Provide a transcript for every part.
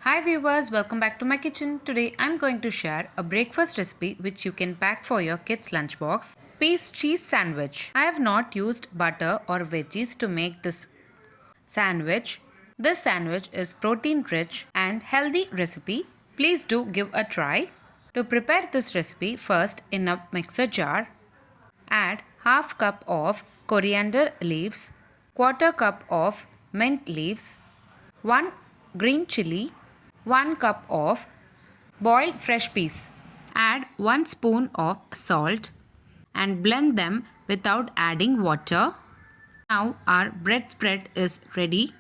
Hi viewers, welcome back to my kitchen. Today I'm going to share a breakfast recipe which you can pack for your kids' lunchbox. Peas cheese sandwich. I have not used butter or veggies to make this sandwich. This sandwich is protein rich and healthy recipe. Please do give a try. To prepare this recipe, first in a mixer jar, add half cup of coriander leaves, quarter cup of mint leaves, 1 green chili, 1 cup of boiled fresh peas. Add 1 spoon of salt and blend them without adding water. Now our bread spread is ready.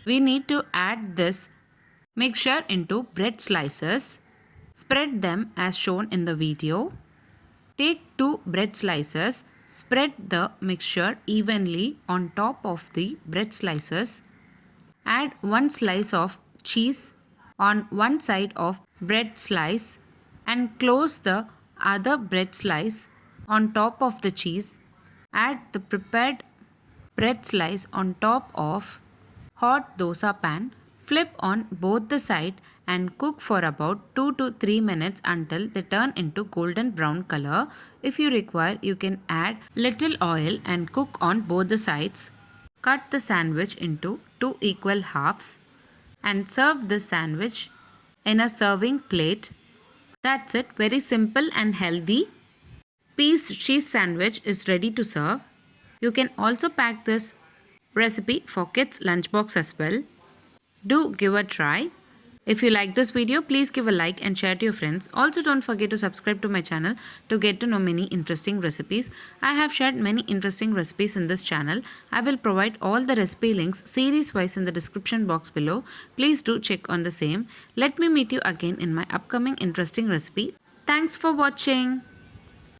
We need to add this mixture into bread slices. Spread them as shown in the video. Take 2 bread slices, spread the mixture evenly on top of the bread slices. Add 1 slice of cheese on one side of bread slice and close the other bread slice on top of the cheese. Add the prepared bread slice on top of hot dosa pan. Flip on both the side and cook for about 2 to 3 minutes until they turn into golden brown color. If you require, you can add little oil and cook on both the sides. Cut the sandwich into 2 equal halves and serve the sandwich in a serving plate. That's it, very simple and healthy. Peas cheese sandwich is ready to serve. You can also pack this recipe for kids lunchbox as well. Do give a try. If you like this video, please give a like and share to your friends. Also, don't forget to subscribe to my channel to get to know many interesting recipes. I have shared many interesting recipes in this channel. I will provide all the recipe links series wise in the description box below. Please do check on the same. Let me meet you again in my upcoming interesting recipe. Thanks for watching.